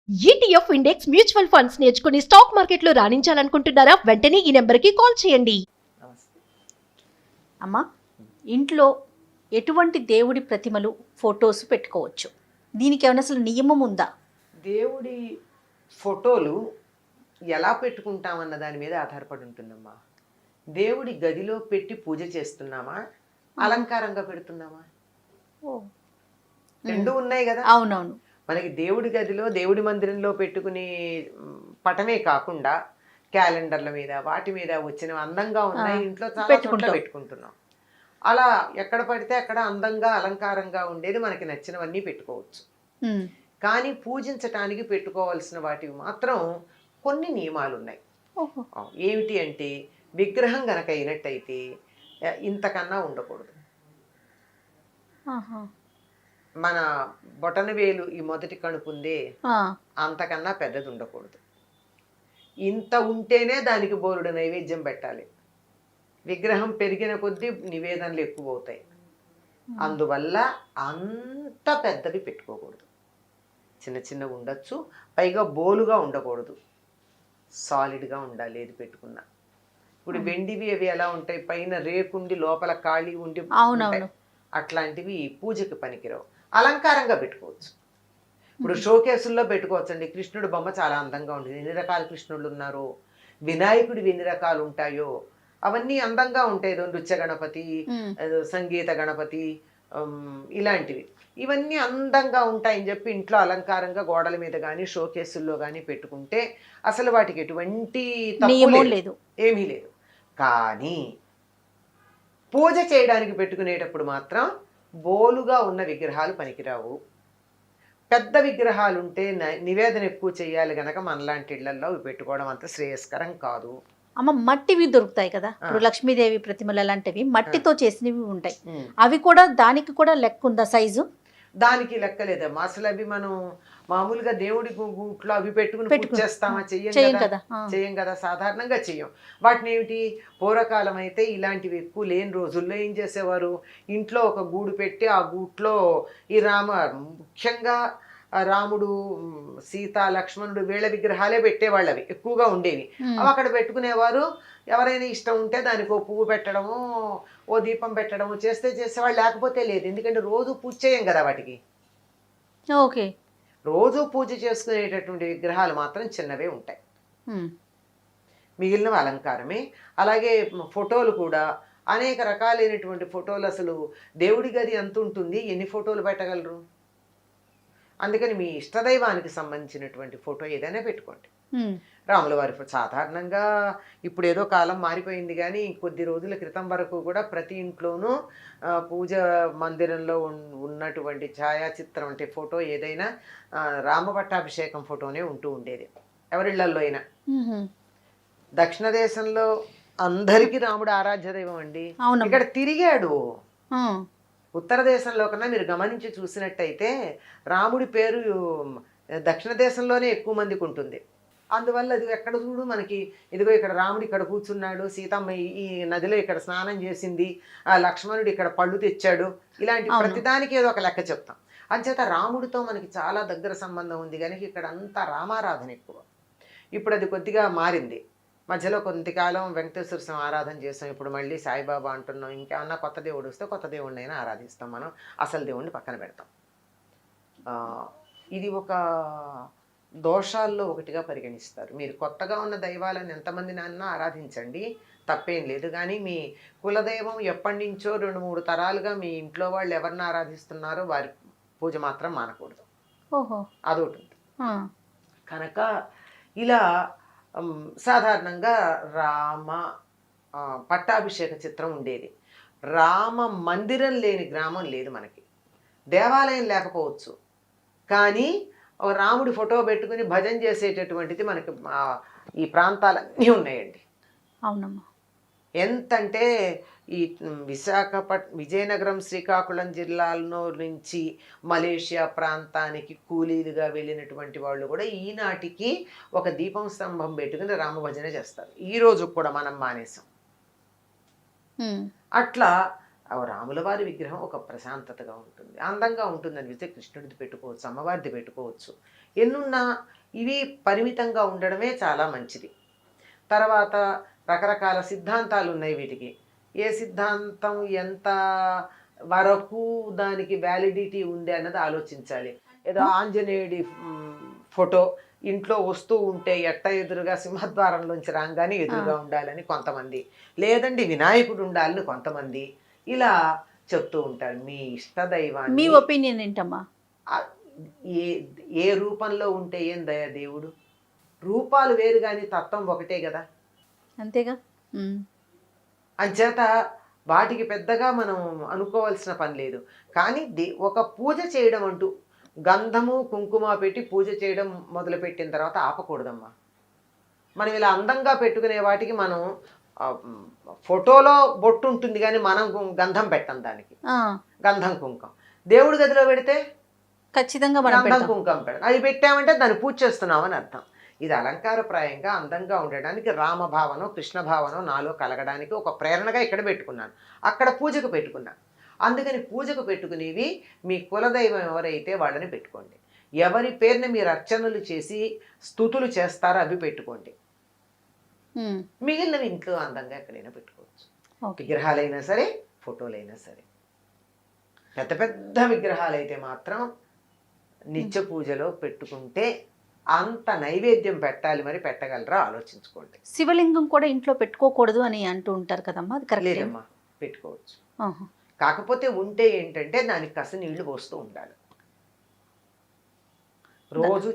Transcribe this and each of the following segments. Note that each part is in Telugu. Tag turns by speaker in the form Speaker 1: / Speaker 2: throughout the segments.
Speaker 1: ఈటీఎఫ్ ఇండెక్స్ మ్యూచువల్ ఫండ్స్ నేర్చుకుని స్టాక్ మార్కెట్లో రాణించాలనుకుంటున్నారా? వెంటనే ఈ నెంబర్కి కాల్ చేయండి.
Speaker 2: అమ్మా, ఇంట్లో ఎటువంటి దేవుడి ప్రతిమలు ఫొటోస్ పెట్టుకోవచ్చు? దీనికి ఏమైనా అసలు నియమం ఉందా?
Speaker 3: దేవుడి ఫోటోలు ఎలా పెట్టుకుంటామన్న దాని మీద ఆధారపడి ఉంటుందమ్మా. దేవుడి గదిలో పెట్టి పూజ చేస్తున్నామా, అలంకారంగా పెడుతున్నామా? రెండు ఉన్నాయి కదా.
Speaker 2: అవునవును.
Speaker 3: మనకి దేవుడి గదిలో దేవుడి మందిరంలో పెట్టుకునే పటమే కాకుండా క్యాలెండర్ల మీద వాటి మీద వచ్చిన అందంగా ఉన్నాయి ఇంట్లో చాలా చోట్ల పెట్టుకుంటున్నాం. అలా ఎక్కడ పడితే అక్కడ అందంగా అలంకారంగా ఉండేది మనకి నచ్చినవన్నీ పెట్టుకోవచ్చు. కానీ పూజించటానికి పెట్టుకోవాల్సిన వాటివి మాత్రం కొన్ని నియమాలు ఉన్నాయి. ఏమిటి అంటే, విగ్రహం గనక అయినట్టయితే ఇంతకన్నా ఉండకూడదు. మన బొటన వేలు ఈ మొదటి కణుపుందే అంతకన్నా పెద్దది ఉండకూడదు. ఇంత ఉంటేనే దానికి బోరుడు నైవేద్యం పెట్టాలి. విగ్రహం పెరిగిన కొద్దీ నివేదనలు ఎక్కువ అవుతాయి. అందువల్ల అంత పెద్దవి పెట్టుకోకూడదు. చిన్న చిన్న ఉండొచ్చు, పైగా బోలుగా ఉండకూడదు, సాలిడ్గా ఉండాలి ఏది పెట్టుకున్నా. ఇప్పుడు వెండివి అవి ఎలా ఉంటాయి, పైన రేకుండి లోపల ఖాళీ ఉండి అట్లాంటివి పూజకి పనికిరావు. అలంకారంగా పెట్టుకోవచ్చు. ఇప్పుడు షోకేసుల్లో పెట్టుకోవచ్చు అండి. కృష్ణుడు బొమ్మ చాలా అందంగా ఉంటుంది. ఎన్ని రకాల కృష్ణుడు ఉన్నారో, వినాయకుడివి ఎన్ని రకాలు ఉంటాయో అవన్నీ అందంగా ఉంటాయి. నృత్య గణపతి, సంగీత గణపతి, ఇలాంటివి ఇవన్నీ అందంగా ఉంటాయని చెప్పి ఇంట్లో అలంకారంగా గోడల మీద కానీ షోకేసుల్లో కానీ పెట్టుకుంటే అసలు వాటికి ఎటువంటి తప్పు లేదు, ఏమీ లేదు. కానీ పూజ చేయడానికి పెట్టుకునేటప్పుడు మాత్రం బోలుగా ఉన్న విగ్రహాలు పనికిరావు. పెద్ద విగ్రహాలు ఉంటే నివేదన ఎక్కువ చేయాలి గనక మనలాంటి ఇళ్లలో అవి పెట్టుకోవడం అంత శ్రేయస్కరం కాదు.
Speaker 2: అమ్మ, మట్టివి దొరుకుతాయి కదా, ఇప్పుడు లక్ష్మీదేవి ప్రతిమలు అలాంటివి మట్టితో చేసినవి ఉంటాయి. అవి కూడా దానికి కూడా లెక్క ఉందా సైజు?
Speaker 3: దానికి లెక్కలేదమ్మా. అసలు అవి మనం మామూలుగా దేవుడి గూట్లో అవి పెట్టుకుని పూజ చేస్తామా? చెయ్యం కదా, సాధారణంగా చెయ్యం. వాటిని ఏమిటి, పూర్వకాలం అయితే ఇలాంటివి ఎక్కువ లేని రోజుల్లో ఏం చేసేవారు, ఇంట్లో ఒక గూడు పెట్టి ఆ గూట్లో ఈ ముఖ్యంగా రాముడు, సీత, లక్ష్మణుడు వీళ్ళ విగ్రహాలే పెట్టేవాళ్ళు. అవి ఎక్కువగా ఉండేవి. అవి అక్కడ పెట్టుకునేవారు. ఎవరైనా ఇష్టం ఉంటే దానికి ఓ పువ్వు పెట్టడము, ఓ దీపం పెట్టడము చేసేవాళ్ళు, లేకపోతే లేదు. ఎందుకంటే రోజు పూజ చేయం కదా వాటికి.
Speaker 2: ఓకే,
Speaker 3: రోజు పూజ చేసుకునేటటువంటి విగ్రహాలు మాత్రం చిన్నవే ఉంటాయి, మిగిలినవి అలంకారమే. అలాగే ఫోటోలు కూడా అనేక రకాలైనటువంటి ఫోటోలు. అసలు దేవుడి గది ఎంత ఉంటుంది, ఎన్ని ఫోటోలు పెట్టగలరు? అందుకని మీ ఇష్టదైవానికి సంబంధించినటువంటి ఫోటో ఏదైనా పెట్టుకోండి. రాముల వారి సాధారణంగా ఇప్పుడు ఏదో కాలం మారిపోయింది, కానీ కొద్ది రోజుల క్రితం వరకు కూడా ప్రతి ఇంట్లోనూ పూజ మందిరంలో ఉన్నటువంటి ఛాయాచిత్రం అంటే ఫోటో ఏదైనా రామపట్టాభిషేకం ఫోటోనే ఉంటూ ఉండేది ఎవరిళ్లల్లో అయినా. దక్షిణ దేశంలో అందరికీ రాముడు ఆరాధ్య దైవం అండి. ఇక్కడ తిరిగాడు. ఉత్తర దేశంలో కన్నా మీరు గమనించి చూసినట్టయితే రాముడి పేరు దక్షిణ దేశంలోనే ఎక్కువ మందికి ఉంటుంది. అందువల్ల అది ఎక్కడ చూడు మనకి, ఇదిగో ఇక్కడ రాముడు ఇక్కడ కూర్చున్నాడు, సీతమ్మ ఈ నదిలో ఇక్కడ స్నానం చేసింది, ఆ లక్ష్మణుడు ఇక్కడ పళ్ళు తెచ్చాడు, ఇలాంటి ప్రతిదానికి ఏదో ఒక లెక్క చెప్తాం. అంచేత రాముడితో మనకి చాలా దగ్గర సంబంధం ఉంది కనుక ఇక్కడ అంతా రామారాధన ఎక్కువ. ఇప్పుడు అది కొద్దిగా మారింది. మధ్యలో కొంతకాలం వెంకటేశ్వర స్వామి ఆరాధన చేస్తాం, ఇప్పుడు మళ్ళీ సాయిబాబా అంటున్నాం. ఇంకేమన్నా కొత్త దేవుడు వస్తే కొత్త దేవుడిని అయినా ఆరాధిస్తాం. మనం అసలు దేవుడిని పక్కన పెడతాం. ఇది ఒక దోషాల్లో ఒకటిగా పరిగణిస్తారు. మీరు కొత్తగా ఉన్న దైవాలను ఎంతమంది నాన్న ఆరాధించండి, తప్పేం లేదు. కానీ మీ కులదైవం ఎప్పటి నుంచో 2-3 తరాలుగా మీ ఇంట్లో వాళ్ళు ఎవరిని ఆరాధిస్తున్నారో వారి పూజ మాత్రం మానకూడదు. అదొకటి ఉంటుంది కనుక ఇలా సాధారణంగా రామ పట్టాభిషేక చిత్రం ఉండేది. రామ మందిరం లేని గ్రామం లేదు మనకి. దేవాలయం లేకపోవచ్చు, కానీ రాముడి ఫోటో పెట్టుకుని భజన చేసేటటువంటిది మనకి ఈ ప్రాంతాలన్నీ ఉన్నాయండి.
Speaker 2: అవునమ్మా.
Speaker 3: ఎంతంటే ఈ విజయనగరం, శ్రీకాకుళం జిల్లాలో నుంచి మలేషియా ప్రాంతానికి కూలీలుగా వెళ్ళినటువంటి వాళ్ళు కూడా ఈనాటికి ఒక దీపం స్తంభం పెట్టుకుని రామభజన చేస్తారు. ఈ రోజు కూడా మనం మానేసాం. అట్లా రాముల వారి విగ్రహం ఒక ప్రశాంతతగా ఉంటుంది, అందంగా ఉంటుంది. అనిపిస్తే కృష్ణుడిది పెట్టుకోవచ్చు, అమ్మవారిది పెట్టుకోవచ్చు. ఎన్నున్నా ఇవి పరిమితంగా ఉండడమే చాలా మంచిది. తర్వాత రకరకాల సిద్ధాంతాలు ఉన్నాయి వీటికి. ఏ సిద్ధాంతం ఎంత వరకు దానికి వ్యాలిడిటీ ఉంది అన్నది ఆలోచించాలి. ఏదో ఆంజనేయుడి ఫోటో ఇంట్లో వస్తూ ఉంటే ఎట్ట ఎదురుగా సింహద్వారంలోంచి రాగానే ఎదురుగా ఉండాలని కొంతమంది, లేదండి వినాయకుడు ఉండాలని కొంతమంది ఇలా చెప్తూ ఉంటారు. మీ
Speaker 2: మీ
Speaker 3: ఇష్టదైవాన్ని
Speaker 2: ఒపీనియన్ ఏంటమ్మా?
Speaker 3: ఏ ఏ రూపంలో ఉంటే ఏం దయ దేవుడు? రూపాలు వేరు కానీ తత్వం ఒకటే కదా.
Speaker 2: అంతేగా.
Speaker 3: అంచేత వాటికి పెద్దగా మనం అనుకోవాల్సిన పని లేదు. కానీ ఒక పూజ చేయడం అంటూ గంధము కుంకుమ పెట్టి పూజ చేయడం మొదలుపెట్టిన తర్వాత ఆపకూడదమ్మా. మనం ఇలా అందంగా పెట్టుకునే వాటికి మనం ఫోటోలో బొట్టు ఉంటుంది కానీ మనం గంధం పెట్టం దానికి. గంధం కుంకం దేవుడి గదిలో పెడితే
Speaker 2: ఖచ్చితంగా
Speaker 3: గంధం కుంకం పెడతాం. అది పెట్టామంటే దాన్ని పూజ చేస్తున్నామని అర్థం. ఇది అలంకారప్రాయంగా అందంగా ఉండడానికి రామభావనం కృష్ణ భావనం నాలో కలగడానికి ఒక ప్రేరణగా ఇక్కడ పెట్టుకున్నాను, అక్కడ పూజకు పెట్టుకున్నాను. అందుకని పూజకు పెట్టుకునేవి మీ కులదైవం ఎవరైతే వాళ్ళని పెట్టుకోండి. ఎవరి పేరుని మీరు అర్చనలు చేసి స్తుతులు చేస్తారో అవి పెట్టుకోండి. మిగిలినవి ఇంట్లో అందంగా ఎక్కడైనా పెట్టుకోవచ్చు. విగ్రహాలైనా సరే ఫోటోలైనా సరే. పెద్ద పెద్ద విగ్రహాలు అయితే మాత్రం నిత్య పూజలో పెట్టుకుంటే అంత నైవేద్యం పెట్టాలి, మరి పెట్టగలరా ఆలోచించుకోండి.
Speaker 2: శివలింగం కూడా ఇంట్లో పెట్టుకోకూడదు అని అంటూ ఉంటారు కదమ్మా, అది కరెక్ట్?
Speaker 3: లేదమ్మా, పెట్టుకోవచ్చు. కాకపోతే ఉంటే ఏంటంటే దానికి కాస్త నీళ్లు పోస్తూ ఉండాలి. రోజు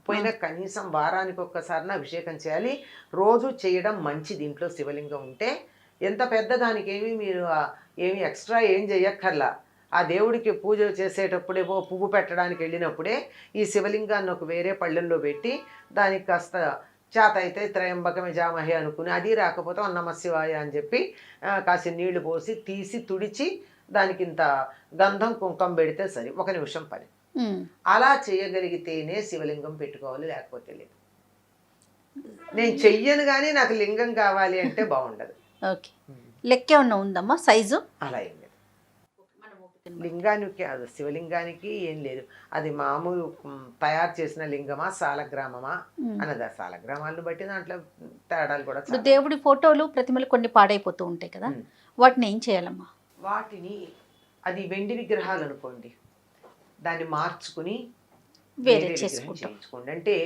Speaker 3: పోయినా కనీసం వారానికి ఒక్కసారిన అభిషేకం చేయాలి. రోజు చేయడం మంచిది. ఇంట్లో శివలింగం ఉంటే ఎంత పెద్ద దానికి మీరు ఏమి ఎక్స్ట్రా ఏం చేయక్కర్లా. ఆ దేవుడికి పూజ చేసేటప్పుడే పువ్వు పెట్టడానికి వెళ్ళినప్పుడే ఈ శివలింగాన్ని ఒక వేరే పళ్ళెంలో పెట్టి దానికి కాస్త చేత అయితే త్రయంబకమే జామహే అనుకుని, అది రాకపోతే నమః శివాయ అని చెప్పి కాసి నీళ్లు పోసి తీసి తుడిచి దానికి ఇంత గంధం కుంకం పెడితే సరి, 1 నిమిషం పని. అలా చేయగలిగితేనే శివలింగం పెట్టుకోవాలి, లేకపోతే లేదు. నేను చెయ్యను కానీ నాకు లింగం కావాలి అంటే బాగుండదు.
Speaker 2: ఓకే, లెక్క ఏమన్నా ఉందమ్మా సైజు?
Speaker 3: అలా ఏం లేదు. లింగానికి అది శివలింగానికి ఏం లేదు. అది మామూలు తయారు చేసిన లింగమా సాలగ్రామమా అన్నది. ఆ సాలగ్రామాలను బట్టి దాంట్లో తేడాలు కూడా.
Speaker 2: ఇప్పుడు దేవుడి ఫోటోలు ప్రతిమలు కొన్ని పాడైపోతూ ఉంటాయి కదా, వాటిని ఏం చేయాలమ్మా?
Speaker 3: వాటిని అది వెండి విగ్రహాలు అనుకోండి, దాన్ని మార్చుకుని
Speaker 2: వేరే
Speaker 3: చేయించుకోండి. అంటే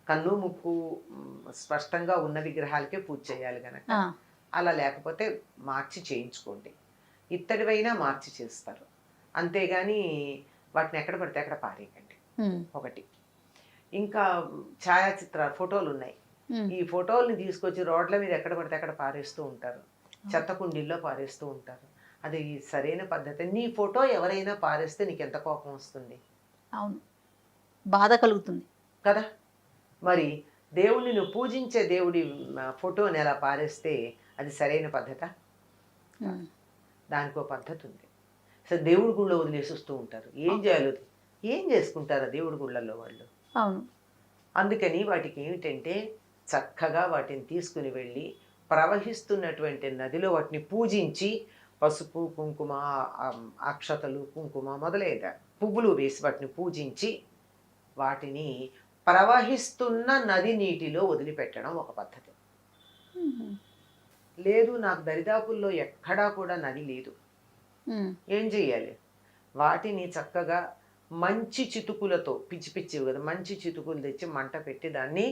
Speaker 3: కన్ను ముక్కు స్పష్టంగా ఉన్న విగ్రహాలకే పూజ చేయాలి కనుక అలా, లేకపోతే మార్చి చేయించుకోండి. ఇత్తడివైనా మార్చి చేస్తారు, అంతేగాని వాటిని ఎక్కడ పడితే అక్కడ పారేయకండి. ఒకటి. ఇంకా ఛాయాచిత్రాలు ఫోటోలు ఉన్నాయి, ఈ ఫోటోల్ని తీసుకొచ్చి రోడ్ల మీద ఎక్కడ పడితే అక్కడ పారేస్తూ ఉంటారు, చెత్త కుండీల్లో పారేస్తూ ఉంటారు. అది సరైన పద్ధతి. నీ ఫోటో ఎవరైనా పారేస్తే నీకు ఎంత కోపం వస్తుంది?
Speaker 2: అవును, బాధ కలుగుతుంది
Speaker 3: కదా. మరి దేవుడిని నువ్వు పూజించే దేవుడి ఫోటోని ఎలా పారేస్తే అది సరైన పద్ధత? దానికో పద్ధతి ఉంది. అసలు దేవుడి గుళ్ళో వదిలేసి వస్తూ ఉంటారు. ఏం చేయాలి, ఏం చేసుకుంటారు దేవుడి గుళ్ళల్లో వాళ్ళు?
Speaker 2: అవును.
Speaker 3: అందుకని వాటికి ఏమిటంటే చక్కగా వాటిని తీసుకుని వెళ్ళి ప్రవహిస్తున్నటువంటి నదిలో వాటిని పూజించి పసుపు కుంకుమ అక్షతలు కుంకుమ మొదలైన పువ్వులు వేసి వాటిని పూజించి వాటిని ప్రవహిస్తున్న నది నీటిలో వదిలిపెట్టడం ఒక పద్ధతి. లేదు నాకు దరిదాపుల్లో ఎక్కడా కూడా నది లేదు, ఏం చెయ్యాలి? వాటిని చక్కగా మంచి చితుకులతో, పిచ్చి పిచ్చివి కదా, మంచి చితుకులు తెచ్చి మంట పెట్టి దాన్ని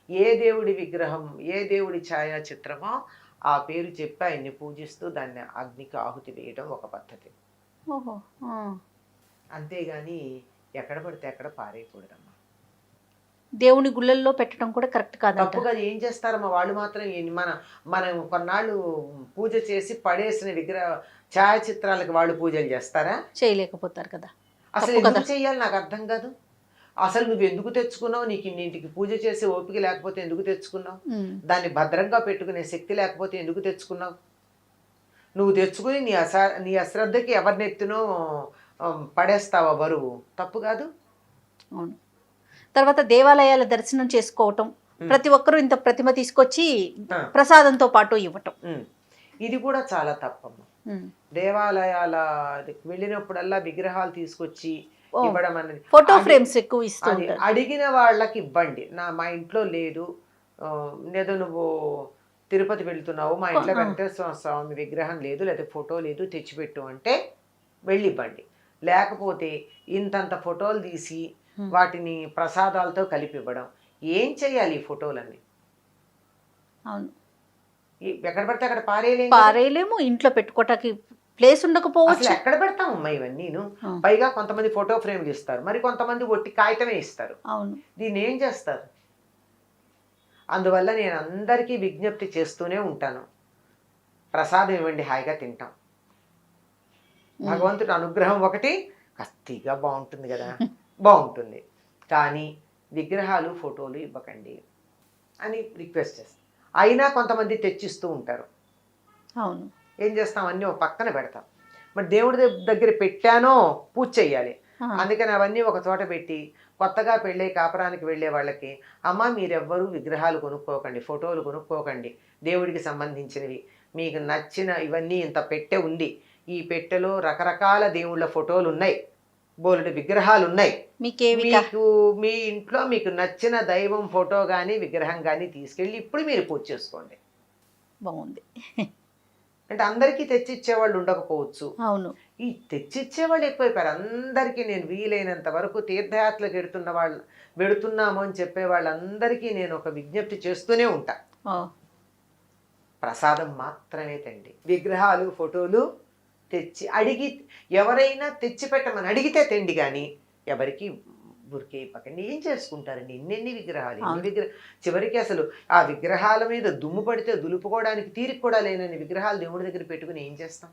Speaker 3: ఏ దేవుడి విగ్రహం ఏ దేవుడి ఛాయాచిత్రమో ఆ పేరు చెప్పి ఆయన్ని పూజిస్తూ దాన్ని అగ్నికి ఆహుతి వేయడం ఒక పద్ధతి. అంతేగాని ఎక్కడ పడితే అక్కడ పారేయకూడదమ్మా.
Speaker 2: దేవుని గుళ్ళల్లో పెట్టడం కూడా కరెక్ట్ కాదు.
Speaker 3: తప్పుగా ఏం చేస్తారమ్మా వాళ్ళు మాత్రం. మనం కొన్నాళ్ళు పూజ చేసి పడేసిన విగ్రహ ఛాయాచిత్రాలకు వాళ్ళు పూజలు చేస్తారా?
Speaker 2: చేయలేకపోతారు కదా.
Speaker 3: అసలు ఎందుకు చెయ్యాలి నాకు అర్థం కాదు. అసలు నువ్వు ఎందుకు తెచ్చుకున్నావు? నీకు ఇన్నింటికి పూజ చేసే ఓపిక లేకపోతే ఎందుకు తెచ్చుకున్నావు? దాన్ని భద్రంగా పెట్టుకునే శక్తి లేకపోతే ఎందుకు తెచ్చుకున్నావు? నువ్వు తెచ్చుకుని నీ అశ్రద్ధకి ఎవరినెత్తునో పడేస్తావా బరువు? తప్పు కాదు.
Speaker 2: అవును. తర్వాత దేవాలయాల దర్శనం చేసుకోవటం, ప్రతి ఒక్కరూ ఇంత ప్రతిమ తీసుకొచ్చి ప్రసాదంతో పాటు ఇవ్వటం,
Speaker 3: ఇది కూడా చాలా తప్పమ్మా. దేవాలయాల వెళ్ళినప్పుడల్లా విగ్రహాలు తీసుకొచ్చి
Speaker 2: ఓ.
Speaker 3: ఇవ్వడం అనేది
Speaker 2: ఫోటో
Speaker 3: అది-
Speaker 2: ఫ్రేమ్స్ ఎక్కువ ఇస్తూ
Speaker 3: అది
Speaker 2: ఉంటారు.
Speaker 3: అడిగిన వాళ్ళకి ఇవ్వండి. మా ఇంట్లో లేదు, ఏదో నువ్వు తిరుపతి వెళ్తున్నావు, మా ఇంట్లో
Speaker 2: ఆ.
Speaker 3: వెంకటేశ్వర స్వామి విగ్రహం లేదు, లేదా ఫోటో లేదు, తెచ్చిపెట్టు అంటే వెళ్ళి ఇవ్వండి. లేకపోతే ఇంతంత ఫోటోలు తీసి వాటిని ప్రసాదాలతో కలిపి ఇవ్వడం. ఏం చేయాలి ఈ ఫోటోలన్నీ?
Speaker 2: అవును,
Speaker 3: ఎక్కడ పడితే అక్కడ పారేయలేం.
Speaker 2: పారేయలేము, ఇంట్లో పెట్టుకోవటానికి ప్లేస్ ఉండకపోవచ్చు.
Speaker 3: అసలు ఎక్కడ పెడతామమ్మా ఇవన్నీను?
Speaker 2: ఆ.
Speaker 3: పైగా కొంతమంది ఫోటో ఫ్రేమ్లు ఇస్తారు, మరి కొంతమంది ఒట్టి కాగితమే ఇస్తారు.
Speaker 2: అవును,
Speaker 3: దీన్ని ఏం చేస్తారు? అందువల్ల నేను అందరికీ విజ్ఞప్తి చేస్తూనే ఉంటాను, ప్రసాదం ఇవ్వండి, హాయిగా తింటాం. భగవంతుడి అనుగ్రహం ఒకటి కత్తిగా బాగుంటుంది కదా, బాగుంటుంది. కానీ విగ్రహాలు ఫోటోలు ఇవ్వకండి అని రిక్వెస్ట్ చేస్తాం. అయినా కొంతమంది తెచ్చిస్తూ ఉంటారు.
Speaker 2: అవును,
Speaker 3: ఏం చేస్తాం, అన్నీ ఒక పక్కన పెడతాం. మరి దేవుడి దగ్గర పెట్టానో పూజ చెయ్యాలి.
Speaker 2: ఆ.
Speaker 3: అందుకని అవన్నీ ఒక చోట పెట్టి కొత్తగా పెళ్ళే కాపురానికి వెళ్ళే వాళ్ళకి, అమ్మ మీరెవ్వరూ విగ్రహాలు కొనుక్కోకండి, ఫోటోలు కొనుక్కోకండి, దేవుడికి సంబంధించినవి మీకు నచ్చిన ఇవన్నీ ఇంత పెట్టె ఉంది, ఈ పెట్టెలో రకరకాల దేవుళ్ళ ఫోటోలు ఉన్నాయి, బోలెడు విగ్రహాలు ఉన్నాయి. మీకు మీ ఇంట్లో మీకు నచ్చిన దైవం ఫోటో కానీ విగ్రహం కానీ తీసుకెళ్ళి ఇప్పుడు మీరు పూజ చేసుకోండి.
Speaker 2: బాగుంది.
Speaker 3: అంటే అందరికీ తెచ్చిచ్చేవాళ్ళు ఉండకపోవచ్చు.
Speaker 2: అవును,
Speaker 3: ఈ తెచ్చిచ్చేవాళ్ళు ఎక్కువైపోయారు. అందరికీ నేను వీలైనంత వరకు తీర్థయాత్రలకు వెడుతున్నాము అని చెప్పే వాళ్ళందరికీ నేను ఒక విజ్ఞప్తి చేస్తూనే ఉంటా,
Speaker 2: ఓ,
Speaker 3: ప్రసాదం మాత్రమే తండి. విగ్రహాలు ఫోటోలు తెచ్చి అడిగి ఎవరైనా తెచ్చి పెట్టమని అడిగితే తెండి, కానీ ఎవరికి ఊరికే ఇవ్వకండి. ఏం చేసుకుంటారండి ఎన్నెన్ని విగ్రహాలు, చివరికి అసలు ఆ విగ్రహాల మీద దుమ్ము పడితే దులుపుకోవడానికి తీరిక కూడా లేనని విగ్రహాలు దేవుడి దగ్గర పెట్టుకుని ఏం చేస్తాం?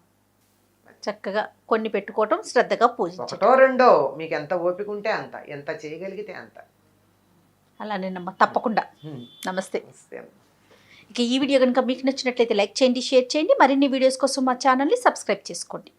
Speaker 2: చక్కగా కొన్ని పెట్టుకోవటం, శ్రద్ధగా పూజించటం.
Speaker 3: ఒకటో రెండో మీకు ఎంత ఓపిక ఉంటే అంత, ఎంత చేయగలిగితే అంత.
Speaker 2: అలానేనమ్మా, తప్పకుండా. నమస్తే.
Speaker 3: నమస్తే.
Speaker 2: ఇక ఈ వీడియో కనుక మీకు నచ్చినట్లయితే లైక్ చేయండి, షేర్ చేయండి. మరిన్ని వీడియోస్ కోసం మా ఛానల్ని సబ్స్క్రైబ్ చేసుకోండి.